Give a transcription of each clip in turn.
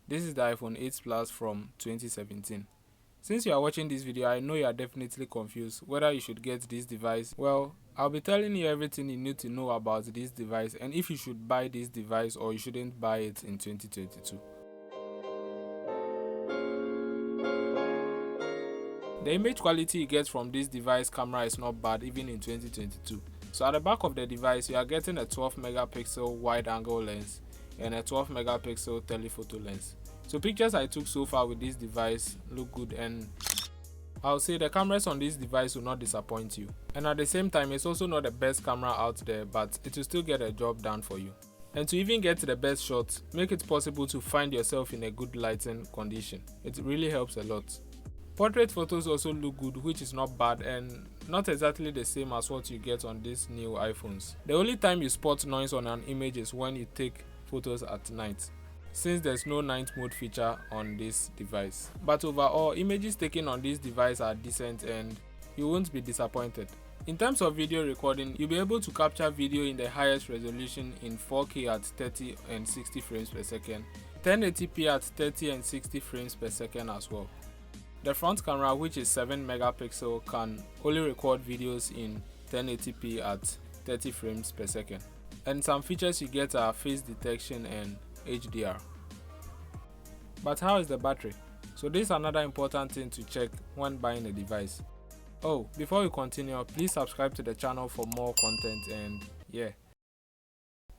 This is the iPhone 8 Plus from 2017. Since you are watching this video, I know you are definitely confused whether you should get this device. Well, I'll be telling you everything you need to know about this device and if you should buy this device or you shouldn't buy it in 2022. The image quality you get from this device camera is not bad even in 2022. So at the back of the device, you are getting a 12 megapixel wide angle lens and a 12 megapixel telephoto lens. So pictures I took so far with this device look good, and I'll say the cameras on this device will not disappoint you. And at the same time, it's also not the best camera out there, but it will still get a job done for you. And to even get the best shots, make it possible to find yourself in a good lighting condition. It really helps a lot. Portrait photos also look good, which is not bad and not exactly the same as what you get on these new iPhones. The only time you spot noise on an image is when you take photos at night, since there's no night mode feature on this device. But overall, images taken on this device are decent and you won't be disappointed. In terms of video recording, you'll be able to capture video in the highest resolution in 4K at 30 and 60 frames per second, 1080p at 30 and 60 frames per second as well. The front camera, which is 7 megapixel, can only record videos in 1080p at 30 frames per second. And some features you get are face detection and HDR. But how is the battery? So this is another important thing to check when buying a device. Oh, before we continue, please subscribe to the channel for more content, and yeah.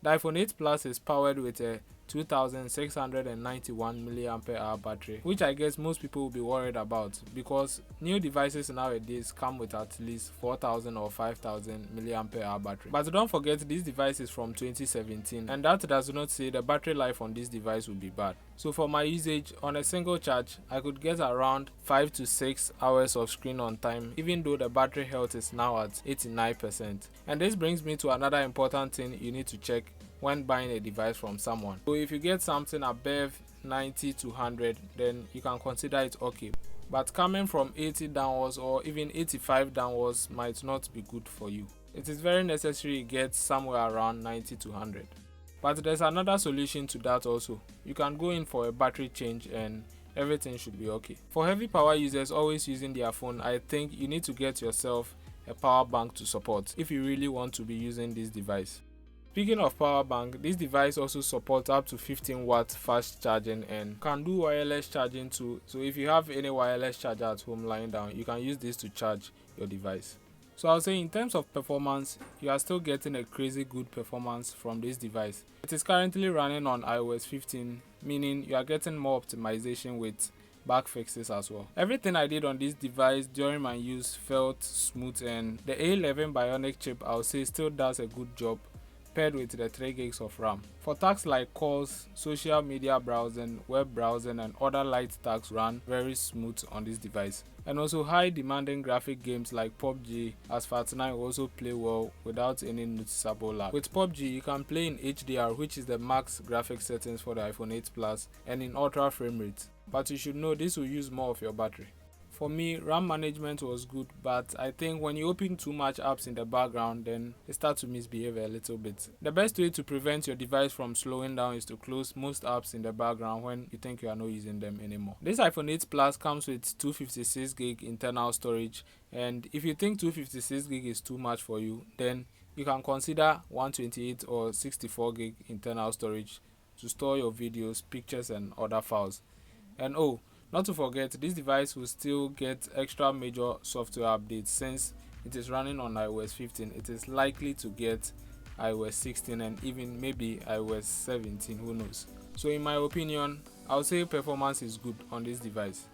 The iPhone 8 Plus is powered with a 2691 mAh battery, which I guess most people will be worried about because new devices nowadays come with at least 4000 or 5000 mAh battery. But don't forget, this device is from 2017 and that does not say the battery life on this device will be bad. So for my usage, on a single charge, I could get around 5 to 6 hours of screen on time, even though the battery health is now at 89%. And this brings me to another important thing you need to check when buying a device from someone. So if you get something above 90 to 100, then you can consider it okay. But coming from 80 downwards or even 85 downwards might not be good for you. It is very necessary you get somewhere around 90 to 100. But there's another solution to that also. You can go in for a battery change and everything should be okay. For heavy power users always using their phone, I think you need to get yourself a power bank to support if you really want to be using this device. Speaking of power bank, this device also supports up to 15 watt fast charging and can do wireless charging too. So if you have any wireless charger at home lying down, you can use this to charge your device. So I'll say in terms of performance, you are still getting a crazy good performance from this device. It is currently running on iOS 15, meaning you are getting more optimization with bug fixes as well. Everything I did on this device during my use felt smooth, and the A11 Bionic chip I'll say still does a good job paired with the 3 gigs of RAM. For tasks like calls, social media browsing, web browsing and other light tasks run very smooth on this device. And also high demanding graphic games like PUBG as FAT9 also play well without any noticeable lag. With PUBG you can play in HDR, which is the max graphic settings for the iPhone 8 Plus, and in ultra frame rate. But you should know this will use more of your battery. For me, RAM management was good, but I think when you open too much apps in the background, then it starts to misbehave a little bit. The best way to prevent your device from slowing down is to close most apps in the background when you think you are not using them anymore. This iPhone 8 Plus comes with 256 gig internal storage, and if you think 256 gig is too much for you, then you can consider 128 or 64 gig internal storage to store your videos, pictures and other files. And oh, not to forget, this device will still get extra major software updates. Since it is running on iOS 15, it is likely to get iOS 16 and even maybe iOS 17, who knows. So in my opinion, I'll say performance is good on this device.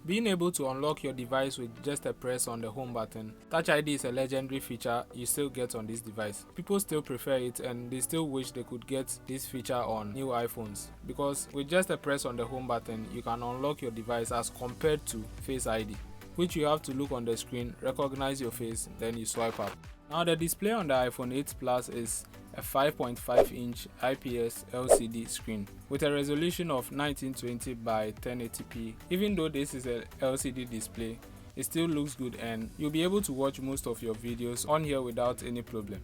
Being able to unlock your device with just a press on the home button, Touch ID is a legendary feature you still get on this device. People still prefer it and they still wish they could get this feature on new iPhones, because with just a press on the home button, you can unlock your device as compared to Face ID, which you have to look on the screen, recognize your face, then you swipe up. Now the display on the iPhone 8 Plus is a 5.5-inch IPS LCD screen with a resolution of 1920 by 1080p. Even though this is a LCD display, it still looks good and you'll be able to watch most of your videos on here without any problem.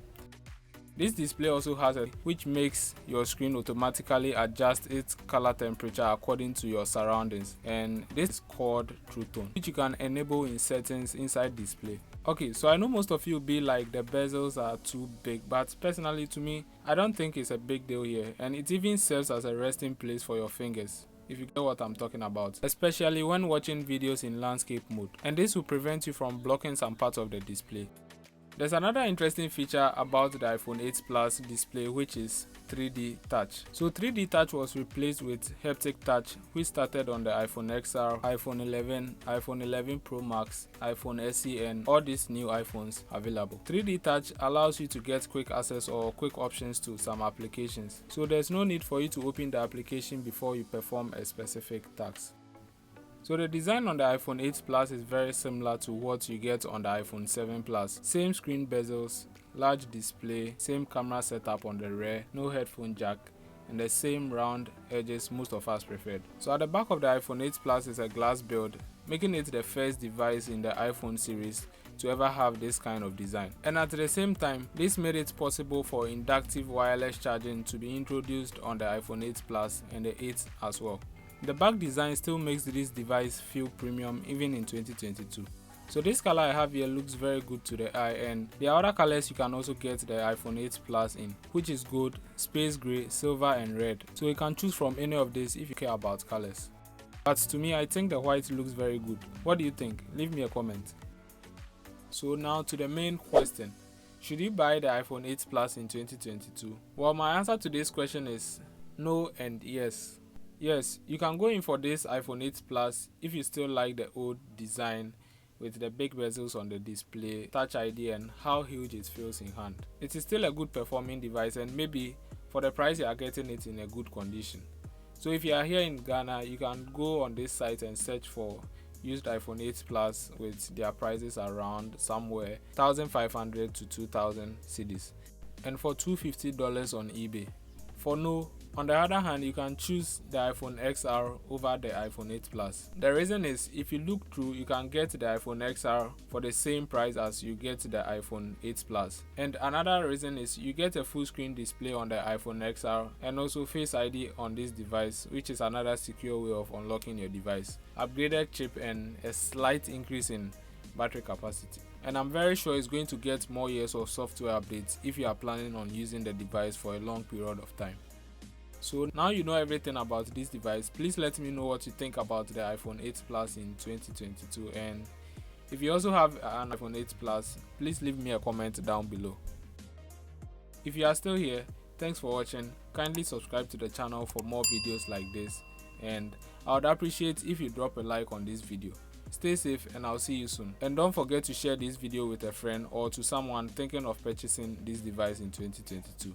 This display also has a which makes your screen automatically adjust its color temperature according to your surroundings, and this is called True Tone, which you can enable in settings inside display. Okay, so I know most of you will be like the bezels are too big, but personally to me, I don't think it's a big deal here, and it even serves as a resting place for your fingers, if you get what I'm talking about, especially when watching videos in landscape mode, and this will prevent you from blocking some parts of the display. There's another interesting feature about the iPhone 8 Plus display, which is 3D touch. So 3D touch was replaced with haptic touch, which started on the iPhone XR, iPhone 11, iPhone 11 Pro Max, iPhone SE, and all these new iPhones available. 3D touch allows you to get quick access or quick options to some applications, so there's no need for you to open the application before you perform a specific task. So the design on the iPhone 8 Plus is very similar to what you get on the iPhone 7 Plus. Same screen bezels, large display, same camera setup on the rear, no headphone jack, and the same round edges most of us preferred. So at the back of the iPhone 8 Plus is a glass build, making it the first device in the iPhone series to ever have this kind of design. And at the same time, this made it possible for inductive wireless charging to be introduced on the iPhone 8 Plus and the 8 as well. The back design still makes this device feel premium even in 2022. So this color I have here looks very good to the eye, and there are other colors you can also get the iPhone 8 Plus in, which is gold, space gray, silver and red. So you can choose from any of these if you care about colors. But to me, I think the white looks very good. What do you think? Leave me a comment. So now to the main question. Should you buy the iPhone 8 Plus in 2022? Well, my answer to this question is no and yes. Yes, you can go in for this iPhone 8 Plus if you still like the old design with the big bezels on the display, Touch ID, and how huge it feels in hand. It is still a good performing device, and maybe for the price you are getting it in a good condition. So if you are here in Ghana, you can go on this site and search for used iPhone 8 Plus with their prices around somewhere 1,500 to 2,000 cedis, and for $250 on eBay. For no. On the other hand, you can choose the iPhone XR over the iPhone 8 Plus. The reason is, if you look through, you can get the iPhone XR for the same price as you get the iPhone 8 Plus. And another reason is you get a full screen display on the iPhone XR and also Face ID on this device, which is another secure way of unlocking your device. Upgraded chip and a slight increase in battery capacity. And I'm very sure it's going to get more years of software updates if you are planning on using the device for a long period of time. So now you know everything about this device. Please let me know what you think about the iPhone 8 Plus in 2022, and if you also have an iPhone 8 Plus, please leave me a comment down below. If you are still here, thanks for watching. Kindly subscribe to the channel for more videos like this, and I would appreciate if you drop a like on this video. Stay safe, and I'll see you soon. And don't forget to share this video with a friend or to someone thinking of purchasing this device in 2022.